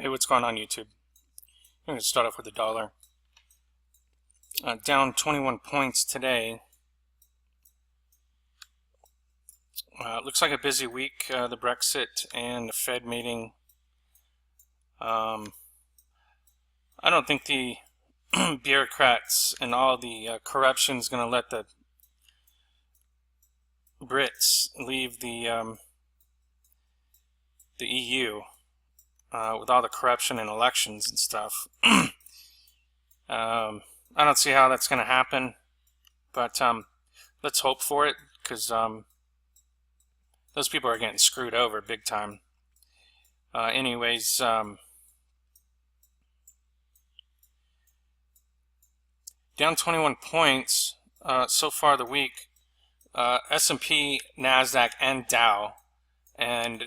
Hey, what's going on, YouTube? I'm going to start off with the dollar. Down 21 points today. Looks like a busy week. The Brexit and the Fed meeting. I don't think the bureaucrats and all the corruption is going to let the Brits leave the EU with all the corruption and elections and stuff. I don't see how that's going to happen, but let's hope for it, because those people are getting screwed over big time. Anyways, down 21 points so far the week. S&P, NASDAQ, and Dow, and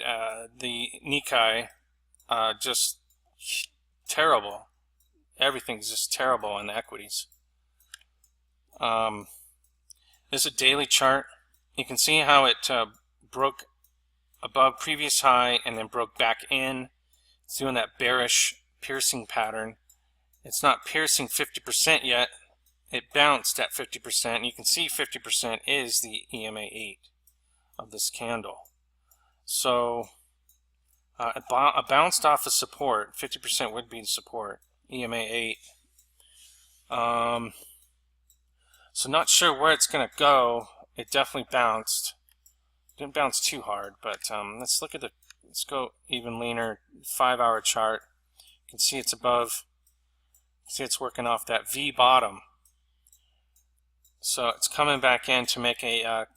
the Nikkei, just terrible. Everything's just terrible in the equities. This is a daily chart. You can see how it broke above previous high and then broke back in. It's doing that bearish piercing pattern. It's not piercing 50% yet. It bounced at 50%. You can see 50% is the EMA 8 of this candle. So it bounced off of support. 50% would be the support. EMA 8. So not sure where it's going to go. It definitely bounced. Didn't bounce too hard, but let's look at let's go even leaner 5-hour chart. You can see it's above. See, it's working off that V bottom. So it's coming back in to make a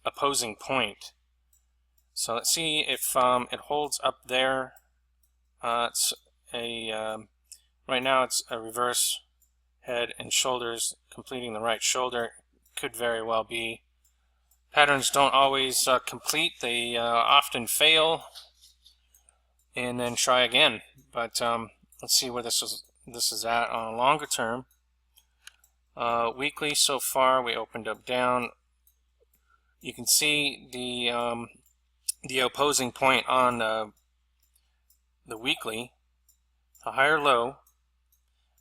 opposing point. So let's see if it holds up there. It's right now it's a reverse head and shoulders completing the right shoulder. Could very well be. Patterns don't always complete. They often fail and then try again. But let's see where this is at on a longer term. Weekly so far we opened up down. You can see the opposing point on the weekly, a higher low,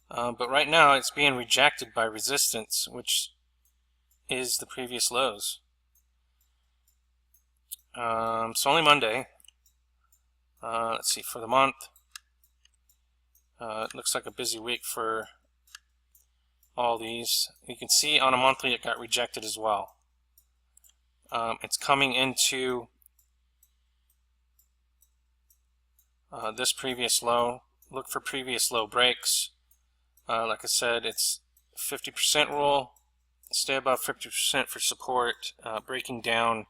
but right now it's being rejected by resistance, which is the previous lows. It's only Monday. Let's see, for the month, it looks like a busy week for all these. You can see on a monthly it got rejected as well. It's coming into this previous low. Look for previous low breaks. Like I said, it's 50% rule. Stay above 50% for support. Breaking down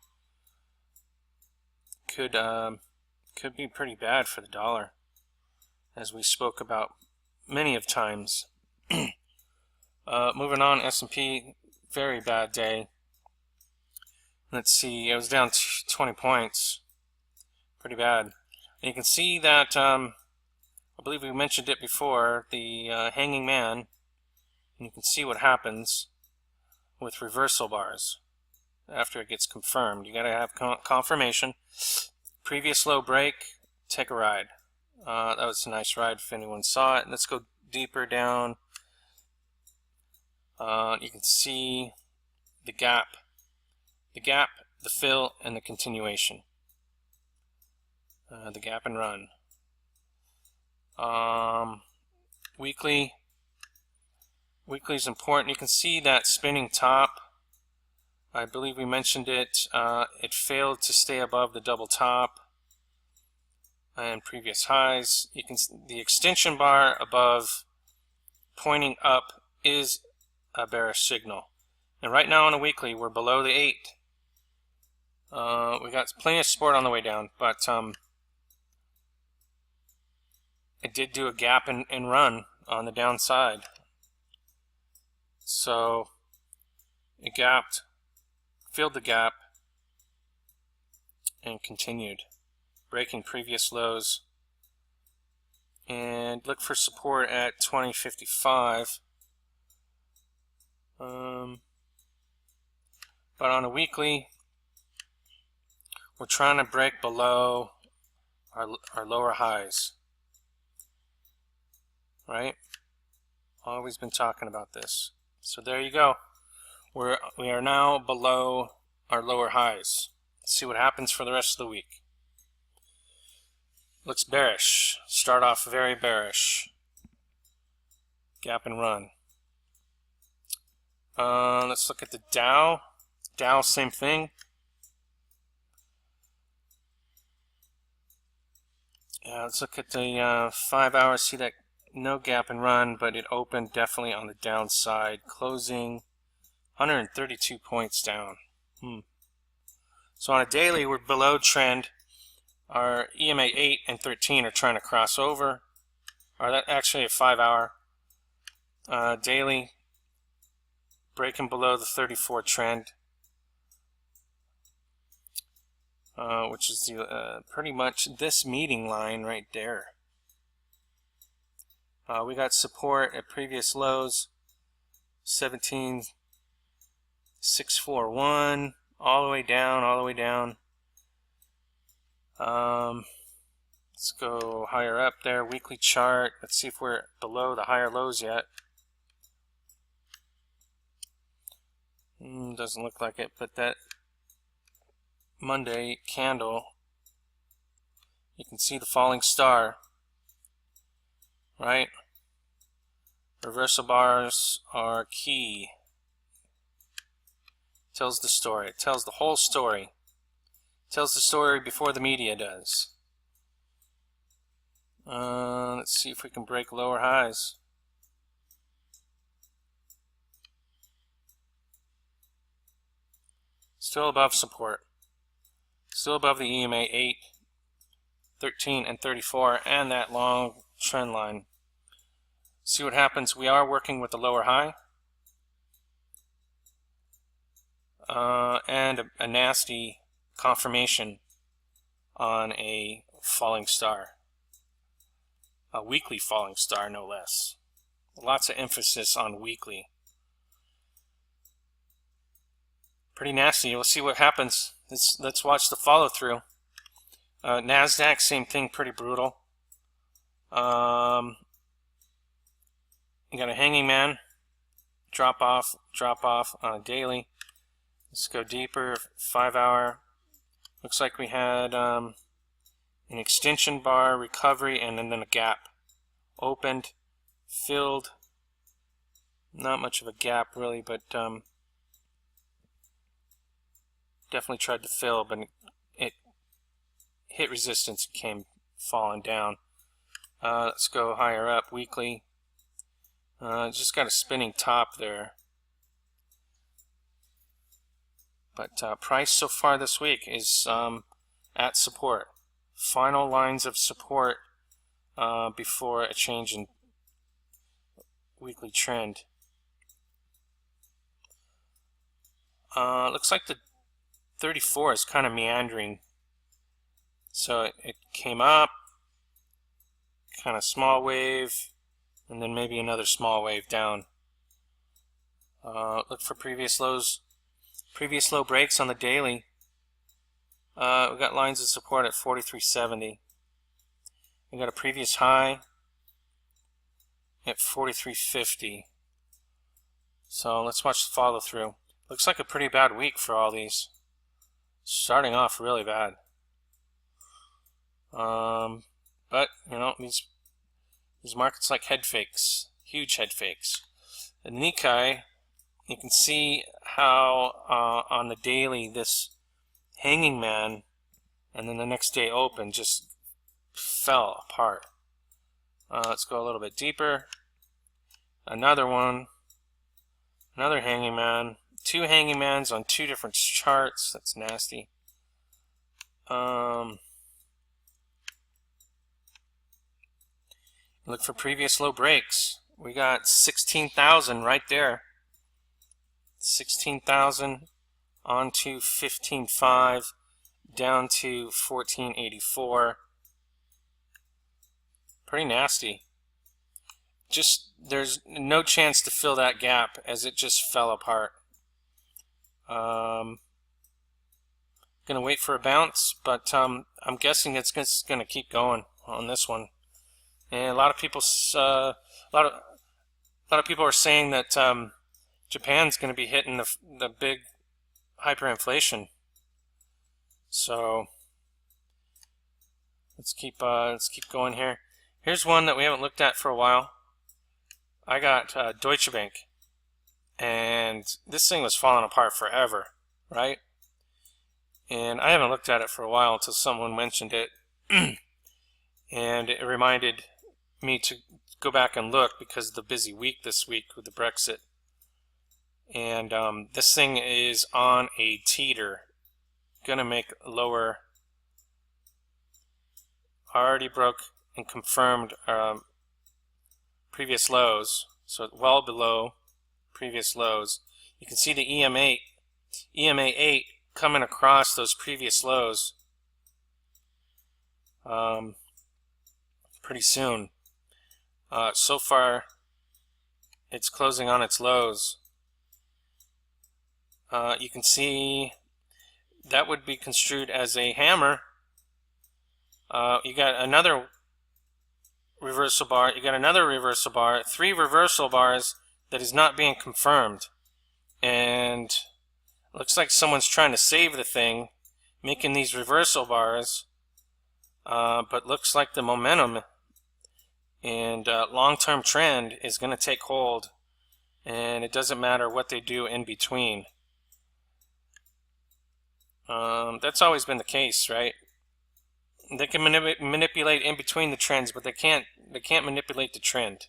could be pretty bad for the dollar, as we spoke about many of times. Moving on, S&P, very bad day. Let's see, it was down 20 points. Pretty bad. And you can see that, I believe we mentioned it before, the hanging man. And you can see what happens with reversal bars after it gets confirmed. You gotta have confirmation. Previous low break, take a ride. That was a nice ride if anyone saw it. Let's go deeper down. You can see the gap, the fill, and the continuation. The gap and run. Weekly is important. You can see that spinning top. I believe we mentioned it. It failed to stay above the double top and previous highs. You can the extension bar above pointing up is a bearish signal. And right now on a weekly we're below the 8. We got plenty of support on the way down, but it did do a gap and run on the downside. So it gapped, filled the gap, and continued, breaking previous lows. And look for support at 2055. But on a weekly, we're trying to break below our lower highs, right? Always been talking about this. So there you go. We are now below our lower highs. Let's see what happens for the rest of the week. Looks bearish. Start off very bearish. Gap and run. Let's look at the Dow. Dow, same thing. Let's look at the 5 hours. See that no gap and run, but it opened definitely on the downside, closing 132 points down. So on a daily, we're below trend. Our EMA 8 and 13 are trying to cross over. Or that actually a 5 hour. Daily, breaking below the 34 trend, which is the, pretty much this meeting line right there. We got support at previous lows, 17,641, all the way down, all the way down. Let's go higher up there. Weekly chart. Let's see if we're below the higher lows yet. Doesn't look like it, but that Monday candle, you can see the falling star, right? Reversal bars are key. Tells the story. It tells the whole story. It tells the story before the media does. Let's see if we can break lower highs. Still above support. Still above the EMA 8, 13, and 34, and that long trend line. See what happens. We are working with the lower high. And a nasty confirmation on a falling star. A weekly falling star, no less. Lots of emphasis on weekly. Pretty nasty. We'll see what happens. Let's watch the follow through. NASDAQ, same thing, pretty brutal. You got a hanging man, drop off on a daily. Let's go deeper, 5 hour. Looks like we had an extension bar, recovery, and then a gap. Opened, filled. Not much of a gap really, but definitely tried to fill, but it hit resistance and came falling down. Let's go higher up, weekly. Just got a spinning top there. But price so far this week is at support. Final lines of support before a change in weekly trend. Looks like the 34 is kind of meandering. So it came up, kind of small wave, and then maybe another small wave down. Look for previous lows, previous low breaks on the daily. We got lines of support at 43.70. We got a previous high at 43.50. So let's watch the follow through. Looks like a pretty bad week for all these. Starting off really bad. But you know, these markets like head fakes, huge head fakes. The Nikkei, you can see how on the daily this hanging man, and then the next day open, just fell apart. Let's go a little bit deeper. Another one, another hanging man. Two hanging mans on two different charts. That's nasty. Look for previous low breaks. We got 16,000 right there. 16,000 onto 15.5 down to 14.84. Pretty nasty. Just there's no chance to fill that gap as it just fell apart. Gonna wait for a bounce, but I'm guessing it's going to keep going on this one. And a lot of people, a lot of people are saying that Japan's going to be hitting the big hyperinflation. So let's keep going here. Here's one that we haven't looked at for a while. I got Deutsche Bank, and this thing was falling apart forever, right? And I haven't looked at it for a while until someone mentioned it, and it reminded me to go back and look because of the busy week this week with the Brexit. And this thing is on a teeter, gonna make lower. Already broke and confirmed previous lows, so well below previous lows. You can see the EMA 8 coming across those previous lows pretty soon. So far, it's closing on its lows. You can see that would be construed as a hammer. You got another reversal bar. You got another reversal bar. 3 reversal bars that is not being confirmed. And looks like someone's trying to save the thing, making these reversal bars. But looks like the momentum and long-term trend is going to take hold. And it doesn't matter what they do in between. That's always been the case, right? They can manipulate in between the trends, but they can't manipulate the trend.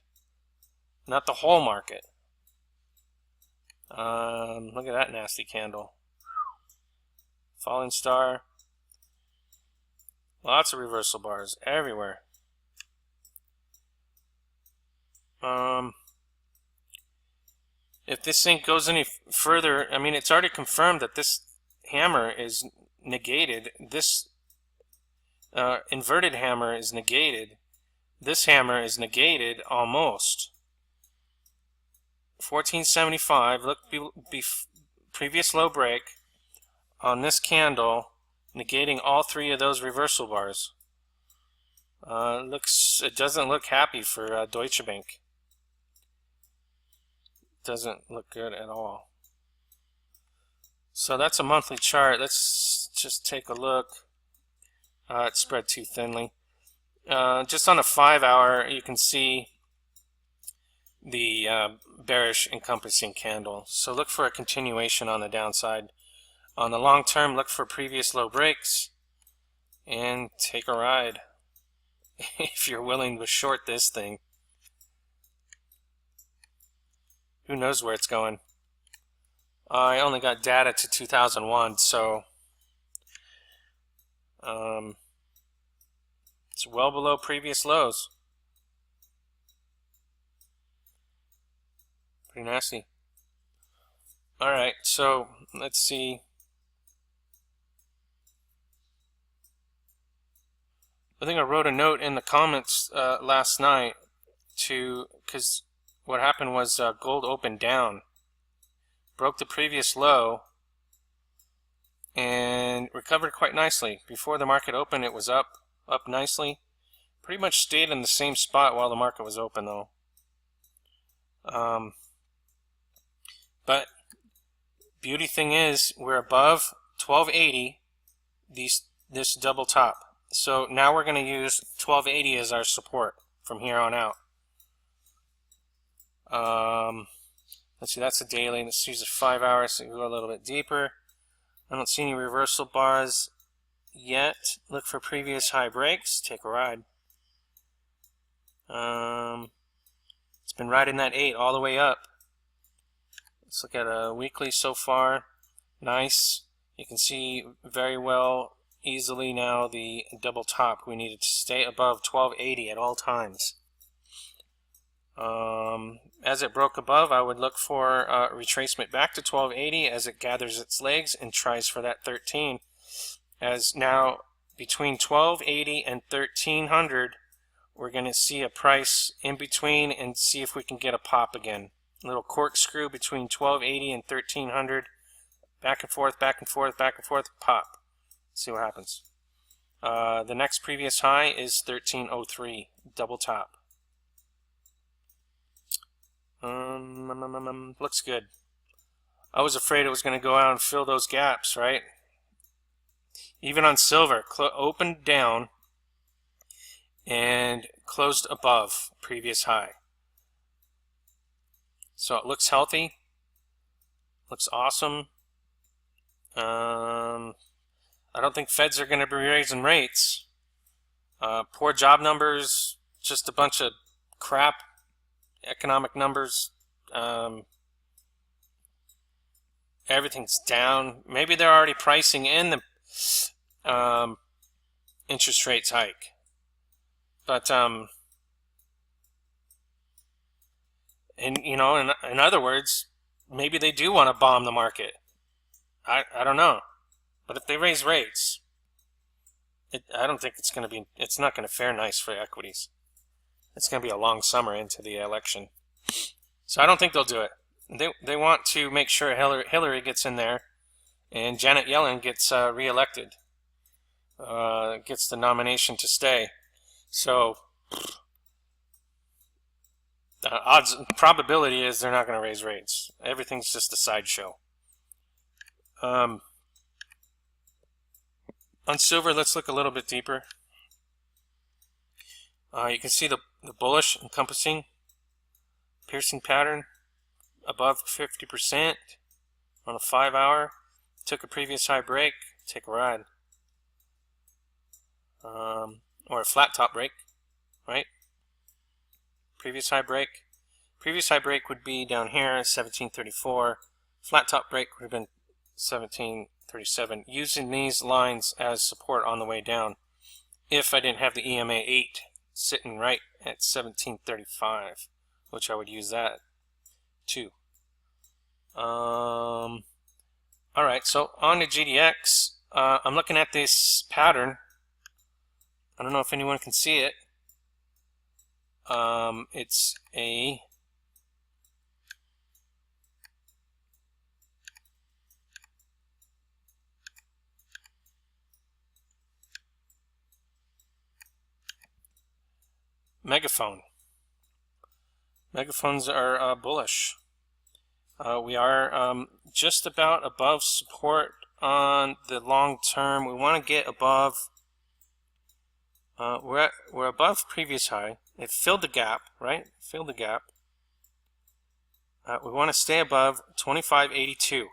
Not the whole market. Look at that nasty candle. Falling star. Lots of reversal bars everywhere. If this thing goes any further, I mean, it's already confirmed that this hammer is negated. This inverted hammer is negated. This hammer is negated almost. 1475. Look, previous low break on this candle, negating all 3 of those reversal bars. It doesn't look happy for Deutsche Bank. Doesn't look good at all. So that's a monthly chart. Let's just take a look. It's spread too thinly. Just on a 5-hour, you can see the bearish encompassing candle. So look for a continuation on the downside. On the long term, look for previous low breaks and take a ride if you're willing to short this thing. Who knows where it's going? I only got data to 2001, so it's well below previous lows. Pretty nasty. Alright, so let's see. I think I wrote a note in the comments last night because what happened was gold opened down, broke the previous low, and recovered quite nicely. Before the market opened, it was up nicely. Pretty much stayed in the same spot while the market was open, though. But beauty thing is, we're above 1280. This double top. So now we're going to use 1280 as our support from here on out. Let's see, that's a daily. Let's use a 5 hour so we can go a little bit deeper. I don't see any reversal bars yet. Look for previous high breaks. Take a ride. It's been riding that 8 all the way up. Let's look at a weekly so far. Nice. You can see very well easily now the double top. We need it to stay above 1280 at all times. As it broke above, I would look for retracement back to 1280 as it gathers its legs and tries for that 13. As now between 1280 and 1300, we're going to see a price in between and see if we can get a pop again. A little corkscrew between 1280 and 1300. Back and forth, back and forth, back and forth, pop. See what happens. The next previous high is 1303, double top. Looks good. I was afraid it was going to go out and fill those gaps, right? Even on silver, opened down and closed above previous high. So it looks healthy, looks awesome. I don't think Feds are going to be raising rates. Poor job numbers, just a bunch of crap economic numbers. Everything's down. Maybe they're already pricing in the interest rates hike. But in other words, maybe they do want to bomb the market. I don't know. But if they raise rates, I don't think it's not going to fare nice for equities. It's going to be a long summer into the election. So I don't think they'll do it. They want to make sure Hillary gets in there and Janet Yellen gets reelected, gets the nomination to stay. So probability is they're not going to raise rates. Everything's just a sideshow. On silver, let's look a little bit deeper. You can see the bullish encompassing piercing pattern above 50% on a 5-hour. Took a previous high break, take a ride. Or a flat top break, right? Previous high break. Previous high break would be down here, 1734. Flat top break would have been 1737. Using these lines as support on the way down. If I didn't have the EMA 8 sitting right at 1735, which I would use that too. Alright, so on to GDX. I'm looking at this pattern. I don't know if anyone can see it. It's a megaphone. Megaphones are bullish. We are just about above support on the long term. We want to get above. We're above previous high. It filled the gap, right? Filled the gap. We want to stay above 2582,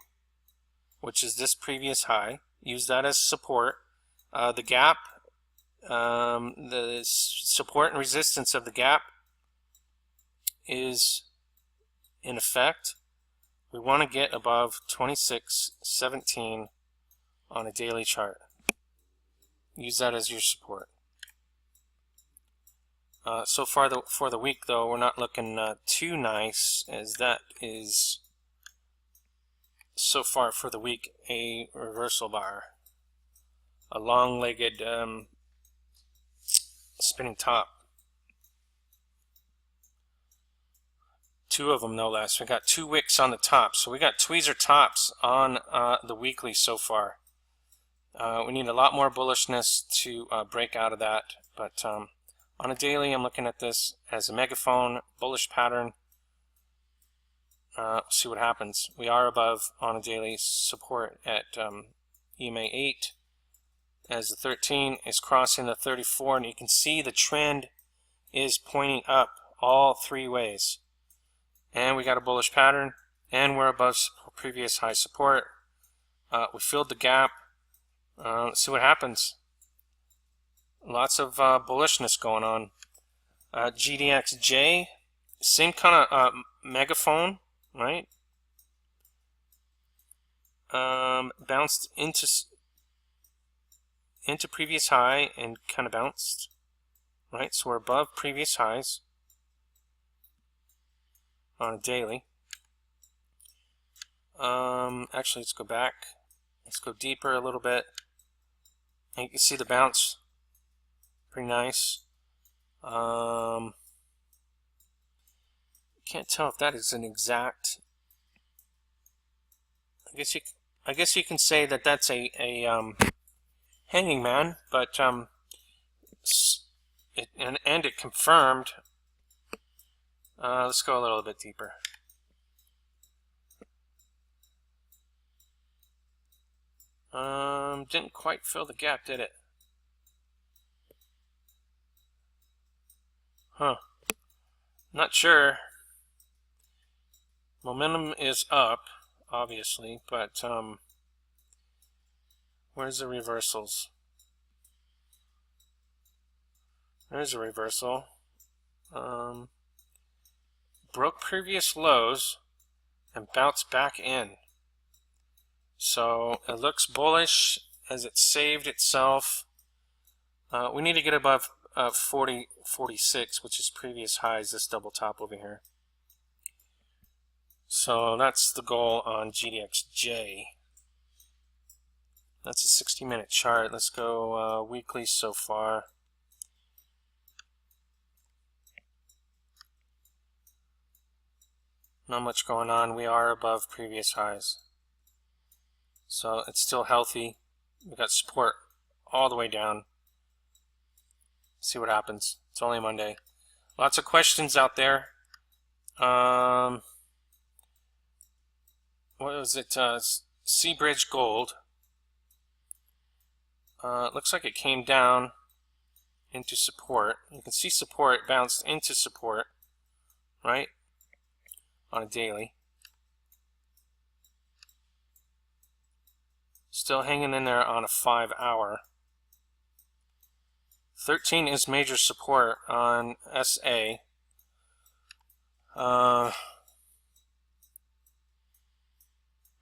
which is this previous high. Use that as support. The gap, the support and resistance of the gap is in effect. We want to get above 2617 on a daily chart. Use that as your support. So far for the week, though, we're not looking too nice, as that is, so far for the week, a reversal bar. A long-legged spinning top. Two of them, no less. We got 2 wicks on the top. So we got tweezer tops on the weekly so far. We need a lot more bullishness to break out of that. But on a daily, I'm looking at this as a megaphone, bullish pattern. See what happens. We are above on a daily support at EMA 8. As the 13 is crossing the 34, and you can see the trend is pointing up all 3 ways. And we got a bullish pattern, and we're above previous high support. We filled the gap. Let's see what happens. Lots of bullishness going on. GDXJ, same kind of megaphone, right? Bounced into previous high and kind of bounced, right? So we're above previous highs on a daily. Actually, let's go back. Let's go deeper a little bit. And you can see the bounce. Pretty nice. Can't tell if that is an exact. I guess you can say that that's a hanging man, but it confirmed. Let's go a little bit deeper. Didn't quite fill the gap, did it? Huh. Not sure. Momentum is up, obviously, but where's the reversals? There's a reversal. Broke previous lows and bounced back in. So it looks bullish as it saved itself. We need to get above 40.46, which is previous highs, this double top over here. So that's the goal on GDXJ. That's a 60-minute chart. Let's go weekly so far. Not much going on. We are above previous highs. So it's still healthy. We got support all the way down. See what happens. It's only Monday. Lots of questions out there. What was it? Seabridge Gold. Looks like it came down into support. You can see support bounced into support, right? On a daily. Still hanging in there on a 5-hour. 13 is major support on SA.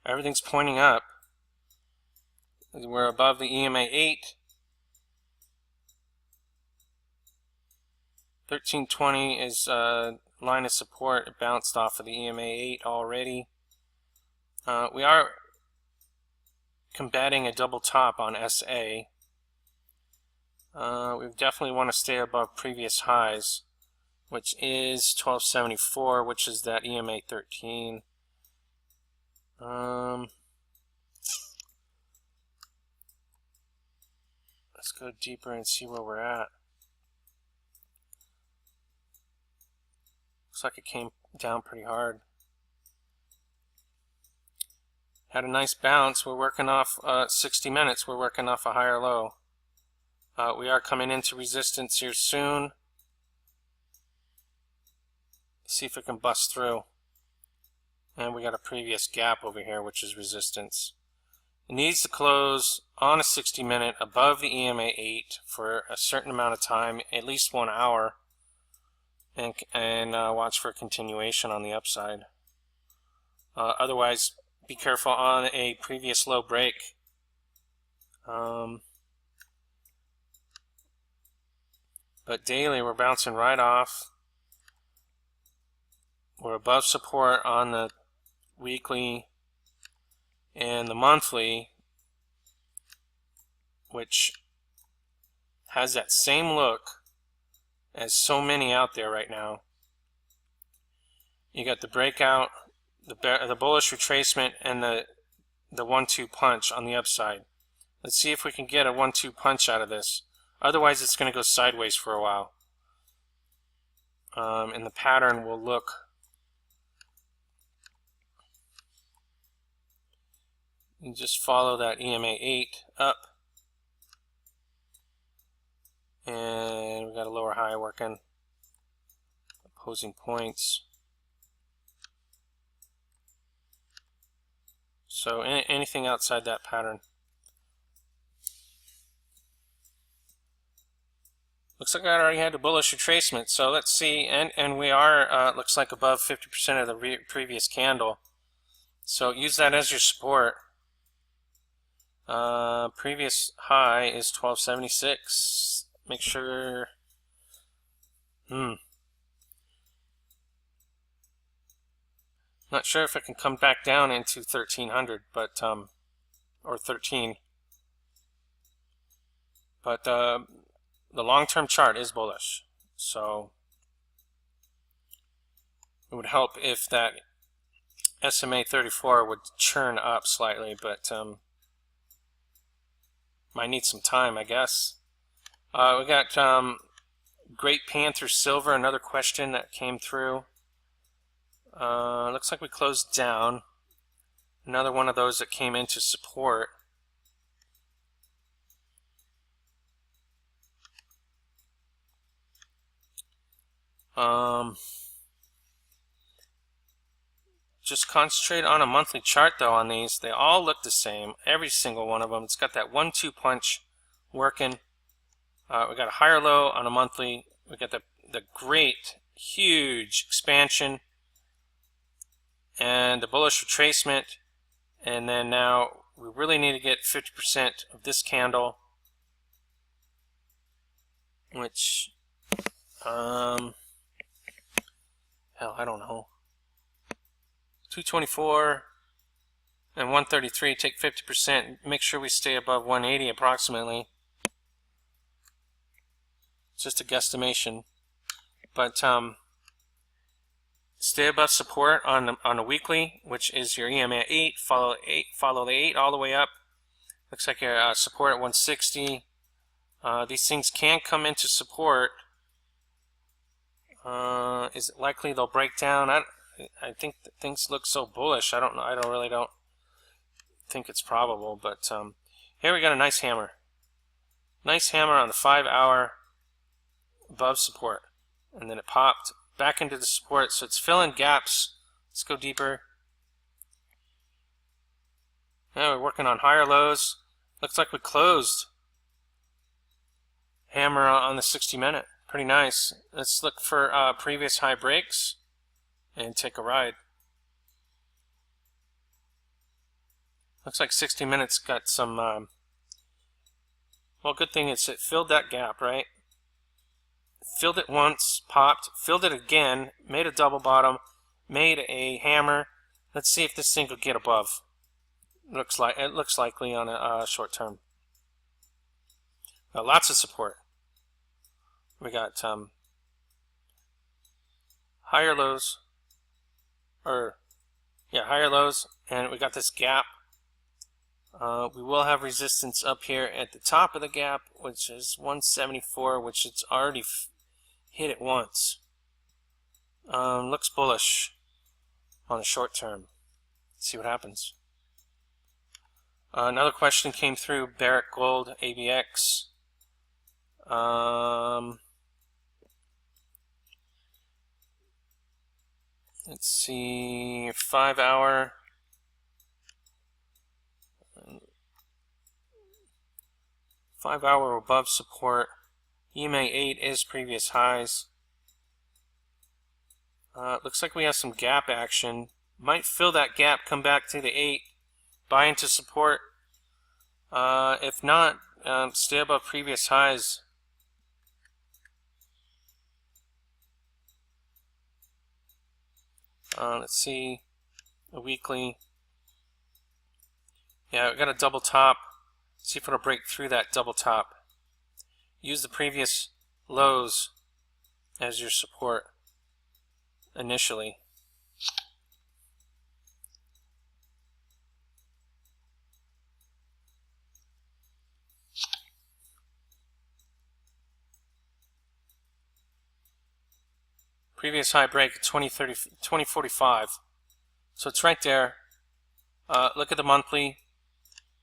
Everything's pointing up. We're above the EMA 8. 1320 is line of support. It bounced off of the EMA 8 already. We are combating a double top on SA. We definitely want to stay above previous highs, which is 1274, which is that EMA 13. Let's go deeper and see where we're at. Looks like it came down pretty hard. Had a nice bounce. We're working off 60 minutes. We're working off a higher low. We are coming into resistance here soon. See if it can bust through. And we got a previous gap over here, which is resistance. It needs to close on a 60-minute above the EMA 8 for a certain amount of time, at least 1 hour, and watch for a continuation on the upside. Otherwise, be careful on a previous low break. But daily, we're bouncing right off. We're above support on the weekly and the monthly, which has that same look as so many out there right now. You got the breakout, the bullish retracement, and the 1-2 punch on the upside. Let's see if we can get a 1-2 punch out of this. Otherwise, it's going to go sideways for a while. And the pattern will look and just follow that EMA 8 up. And we got a lower high working. Opposing points. So anything outside that pattern. Looks like I already had a bullish retracement, so let's see, and we are, looks like above 50% of the previous candle. So use that as your support. Previous high is 1276. Make sure, not sure if it can come back down into 1300, but, or 13. But, the long-term chart is bullish, so it would help if that SMA 34 would churn up slightly, but Might need some time, I guess. We got Great Panther Silver, another question that came through. Looks like we closed down. Another one of those that came into support. Just concentrate on a monthly chart though on these. They all look the same. Every single one of them. It's got that 1-2 punch working. We got a higher low on a monthly. We got the great, huge expansion and the bullish retracement. And then now we really need to get 50% of this candle, which, hell, I don't know. 224 and 133, take 50%. Make sure we stay above 180 approximately. It's just a guesstimation. But stay above support on a weekly, which is your EMA 8. Follow the 8 all the way up. Looks like your support at 160. These things can come into support. Is it likely they'll break down? I think that things look so bullish. I don't know. I don't think it's probable. But here we got a nice hammer. Nice hammer on the 5-hour above support, and then it popped back into the support. So it's filling gaps. Let's go deeper. Now we're working on higher lows. Looks like we closed. Hammer on the 60-minute. Pretty nice. Let's look for previous high breaks and take a ride. Looks like 60 minutes got some, well, good thing is it filled that gap, right? Filled it once, popped, filled it again, made a double bottom, made a hammer. Let's see if this thing will get above. It looks likely on a short term. Lots of support. We got higher lows, higher lows, and we got this gap. We will have resistance up here at the top of the gap, which is 174, which it's already hit it once. Looks bullish on the short term. Let's see what happens. Another question came through, Bitgold, ABX. Let's see, 5-hour. 5-hour above support. EMA 8 is previous highs. Looks like we have some gap action. Might fill that gap, come back to the 8, buy into support. If not, stay above previous highs. Let's see, a weekly. Yeah, we got a double top. See if it'll break through that double top. Use the previous lows as your support initially. Previous high break 2045. So it's right there. Look at the monthly.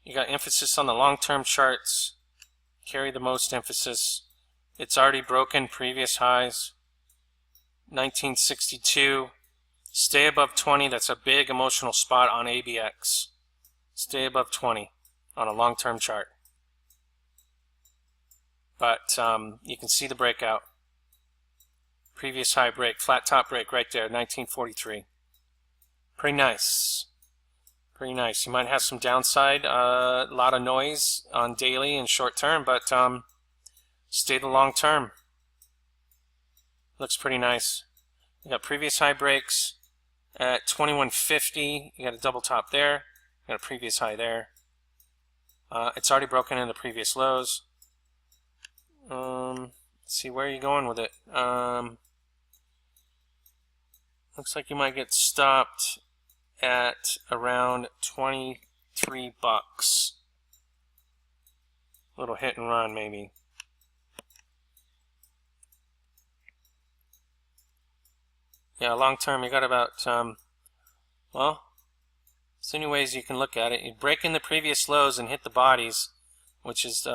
You got emphasis on the long-term charts. Carry the most emphasis. It's already broken previous highs. 1962. Stay above 20. That's a big emotional spot on ABX. Stay above 20 on a long-term chart. But you can see the breakout. Previous high break, flat top break right there, 1943. Pretty nice. Pretty nice. You might have some downside, a lot of noise on daily and short term, but stay the long term. Looks pretty nice. You got previous high breaks at 2150. You got a double top there. You got a previous high there. It's already broken in the previous lows. Let's see, where are you going with it? Looks like you might get stopped at around 23 bucks. little hit and run maybe. Yeah, long term you got about, well, there's many ways you can look at it. You break in the previous lows and hit the bodies, which is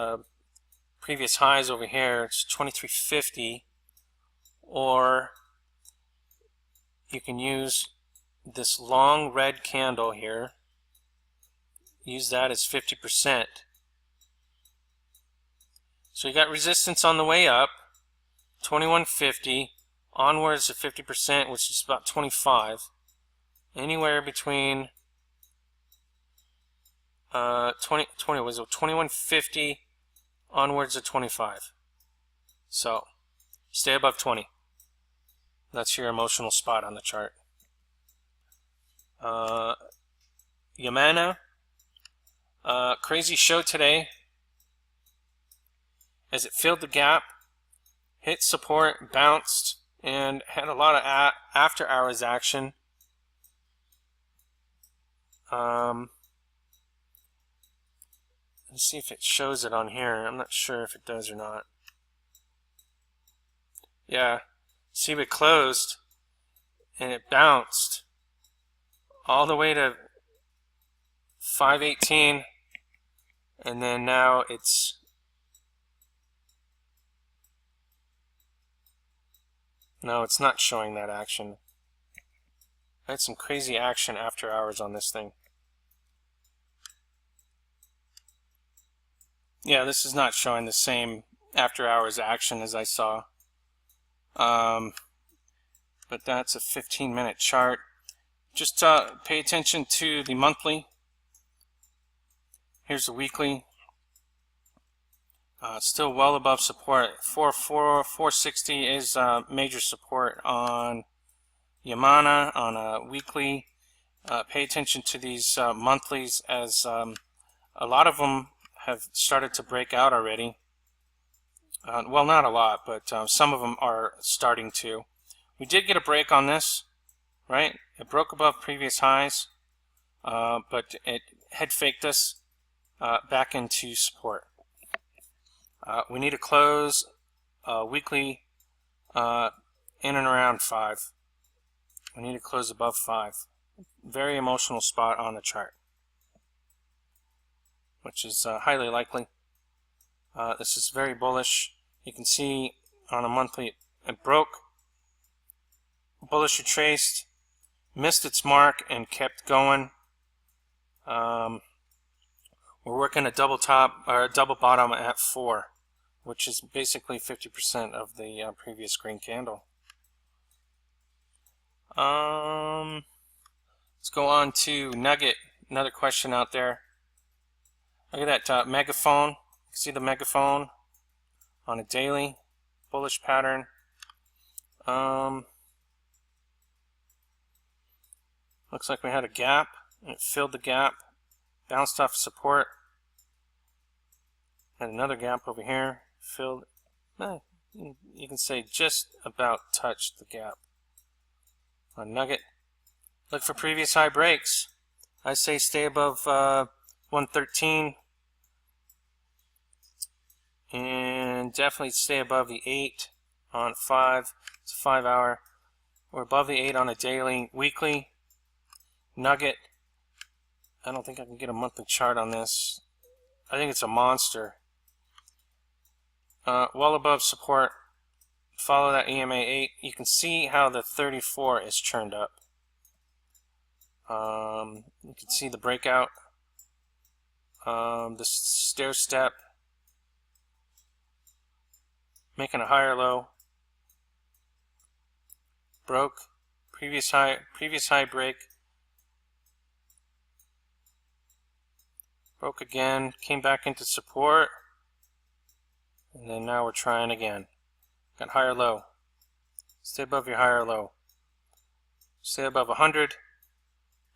previous highs over here. It's 2350. Or you can use this long red candle here. Use that as 50%. So you got resistance on the way up, 2150, onwards to 50%, which is about 25. Anywhere between 2150 onwards to 25. So stay above 20. That's your emotional spot on the chart. Yamana, crazy show today as it filled the gap, hit support, bounced, and had a lot of after hours action. Let's see if it shows it on here. I'm not sure if it does or not. Yeah, see, it closed and it bounced all the way to 518, and then now it's no, it's not showing that action. I had some crazy action after hours on this thing. Yeah, this is not showing the same after hours action as I saw. But that's a 15-minute chart. Just pay attention to the monthly. Here's the weekly. Still well above support. 460 is major support on Yamana on a weekly. Pay attention to these monthlies, as a lot of them have started to break out already. Well, not a lot, but some of them are starting to. We did get a break on this, right? It broke above previous highs, but it head faked us back into support. We need to close weekly in and around 5. We need to close above 5. Very emotional spot on the chart, which is highly likely. This is very bullish. You can see on a monthly it broke, bullish retraced, missed its mark, and kept going. We're working a double top or a double bottom at 4, which is basically 50% of the previous green candle. Let's go on to Nugget. Another question out there. Look at that megaphone. See the megaphone on a daily bullish pattern. Looks like we had a gap, and it filled the gap, bounced off support, and another gap over here, filled. You can say just about touched the gap on Nugget. Look for previous high breaks. I say stay above 113. And definitely stay above the 8 on 5. It's a 5 hour. We're above the 8 on a daily, weekly. Nugget. I don't think I can get a monthly chart on this. I think it's a monster. Well above support. Follow that EMA 8. You can see how the 34 is churned up. You can see the breakout. The stair step. Making a higher low, broke, previous high break, broke again, came back into support, and then now we're trying again. Got higher low. Stay above your higher low. Stay above 100.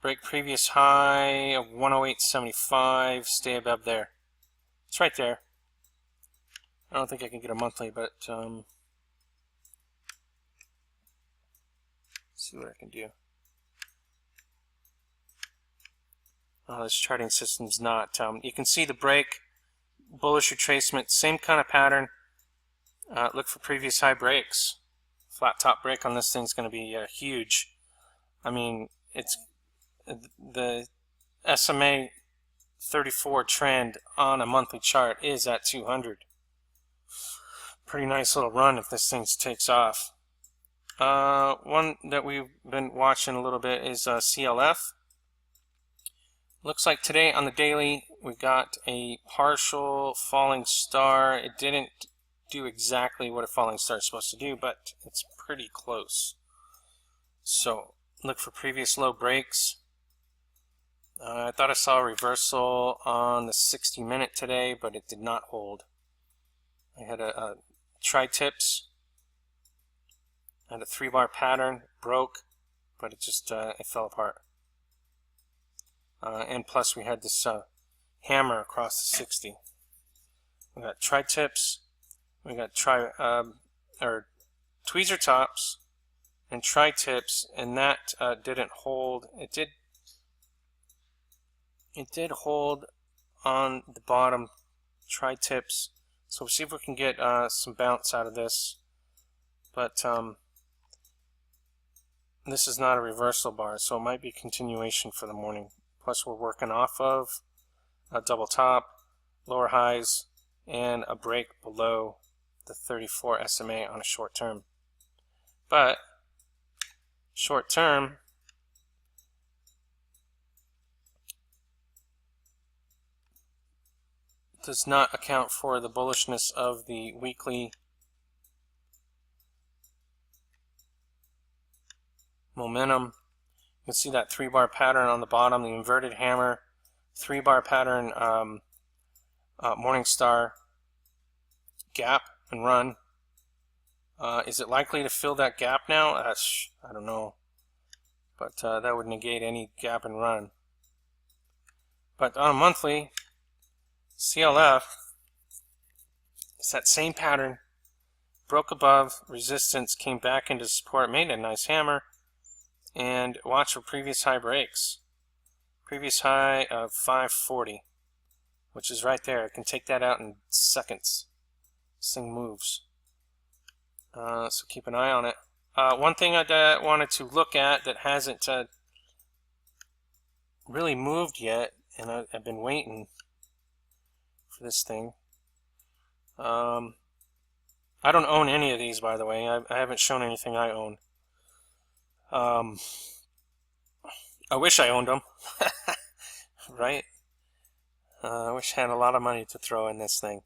Break previous high of 108.75. Stay above there. It's right there. I don't think I can get a monthly, but see what I can do. Oh, this charting system's not. You can see the break bullish retracement, same kind of pattern. Look for previous high breaks. Flat top break on this thing's going to be huge. I mean, it's the SMA 34 trend on a monthly chart is at 200. Pretty nice little run if this thing takes off. One that we've been watching a little bit is CLF. Looks like today on the daily we got a partial falling star. It didn't do exactly what a falling star is supposed to do, but it's pretty close. So look for previous low breaks. I thought I saw a reversal on the 60-minute today, but it did not hold. I had a tri-tips, had a 3-bar pattern, broke, but it just it fell apart. And plus we had this hammer across the 60. We got tri-tips, we got tweezer tops and tri-tips, and that didn't hold. It did hold on the bottom tri-tips, so we'll see if we can get some bounce out of this. But this is not a reversal bar, so it might be a continuation for the morning. Plus we're working off of a double top, lower highs, and a break below the 34 SMA on a short term. But short term, does not account for the bullishness of the weekly momentum. You can see that 3-bar pattern on the bottom, the inverted hammer, 3-bar pattern, morning star, gap and run. Is it likely to fill that gap now? I don't know, but that would negate any gap and run. But on a monthly, CLF, it's that same pattern, broke above resistance, came back into support, made a nice hammer, and watch for previous high breaks. Previous high of 540, which is right there. I can take that out in seconds. This thing moves. So keep an eye on it. One thing I wanted to look at that hasn't really moved yet, and I've been waiting for this thing. I don't own any of these, by the way. I haven't shown anything I own. I wish I owned them. Right? I wish I had a lot of money to throw in this thing.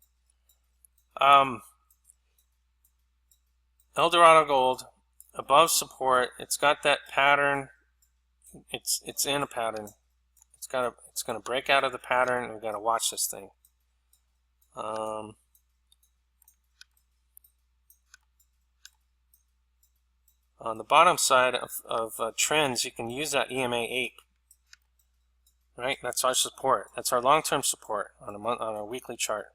Eldorado Gold, above support. It's got that pattern. It's in a pattern. It's going to break out of the pattern, and we've got to watch this thing. On the bottom side of trends, you can use that EMA 8. Right? That's our support. That's our long-term support on a weekly chart.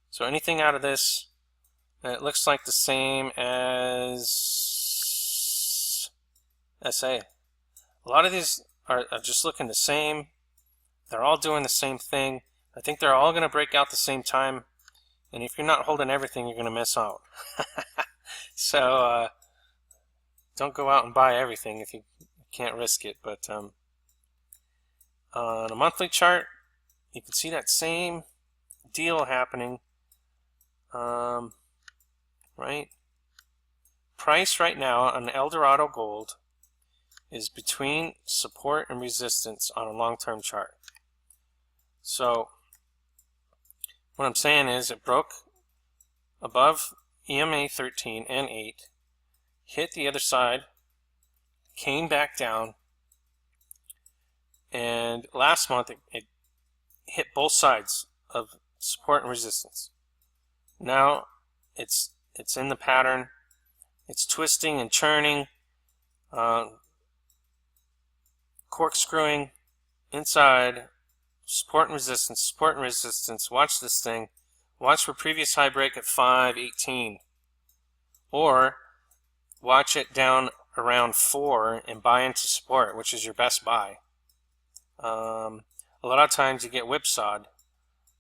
So anything out of this, it looks like the same as SA. A lot of these are just looking the same. They're all doing the same thing. I think they're all going to break out the same time. And if you're not holding everything, you're going to miss out. So don't go out and buy everything if you can't risk it. But on a monthly chart, you can see that same deal happening. Right? Price right now on Eldorado Gold is between support and resistance on a long-term chart. So what I'm saying is it broke above EMA 13 and 8, hit the other side, came back down, and last month it hit both sides of support and resistance. Now it's in the pattern. It's twisting and churning, corkscrewing inside, support and resistance, support and resistance. Watch this thing. Watch for previous high break at 518. Or watch it down around 4 and buy into support, which is your best buy. A lot of times you get whipsawed,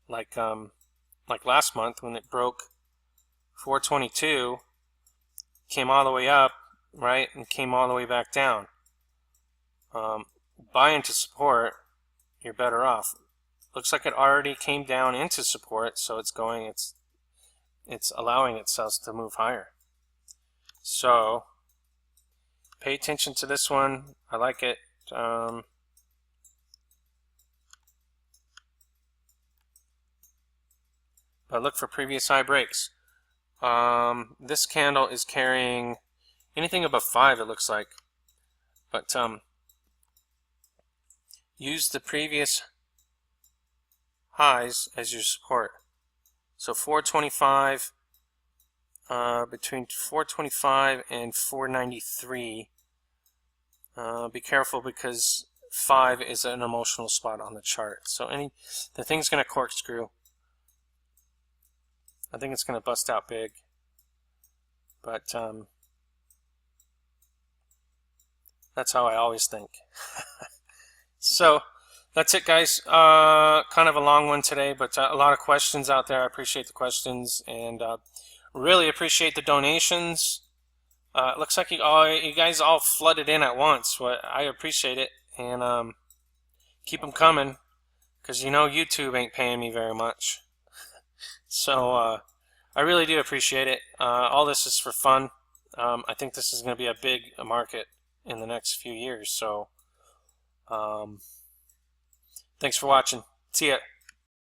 like like last month when it broke 422, came all the way up, right, and came all the way back down. Buy into support, you're better off. Looks like it already came down into support, so it's allowing itself to move higher. So pay attention to this one. I like it. But look for previous high breaks. This candle is carrying anything above 5, it looks like. But use the previous highs as your support. So 425, between 425 and 493. Be careful because 5 is an emotional spot on the chart. So the thing's going to corkscrew. I think it's going to bust out big. But that's how I always think. So that's it, guys. Kind of a long one today, but a lot of questions out there. I appreciate the questions, and really appreciate the donations. It looks like you guys all flooded in at once. Well, I appreciate it, and keep them coming, because you know YouTube ain't paying me very much. So I really do appreciate it. All this is for fun. I think this is going to be a big market in the next few years. So thanks for watching. See ya.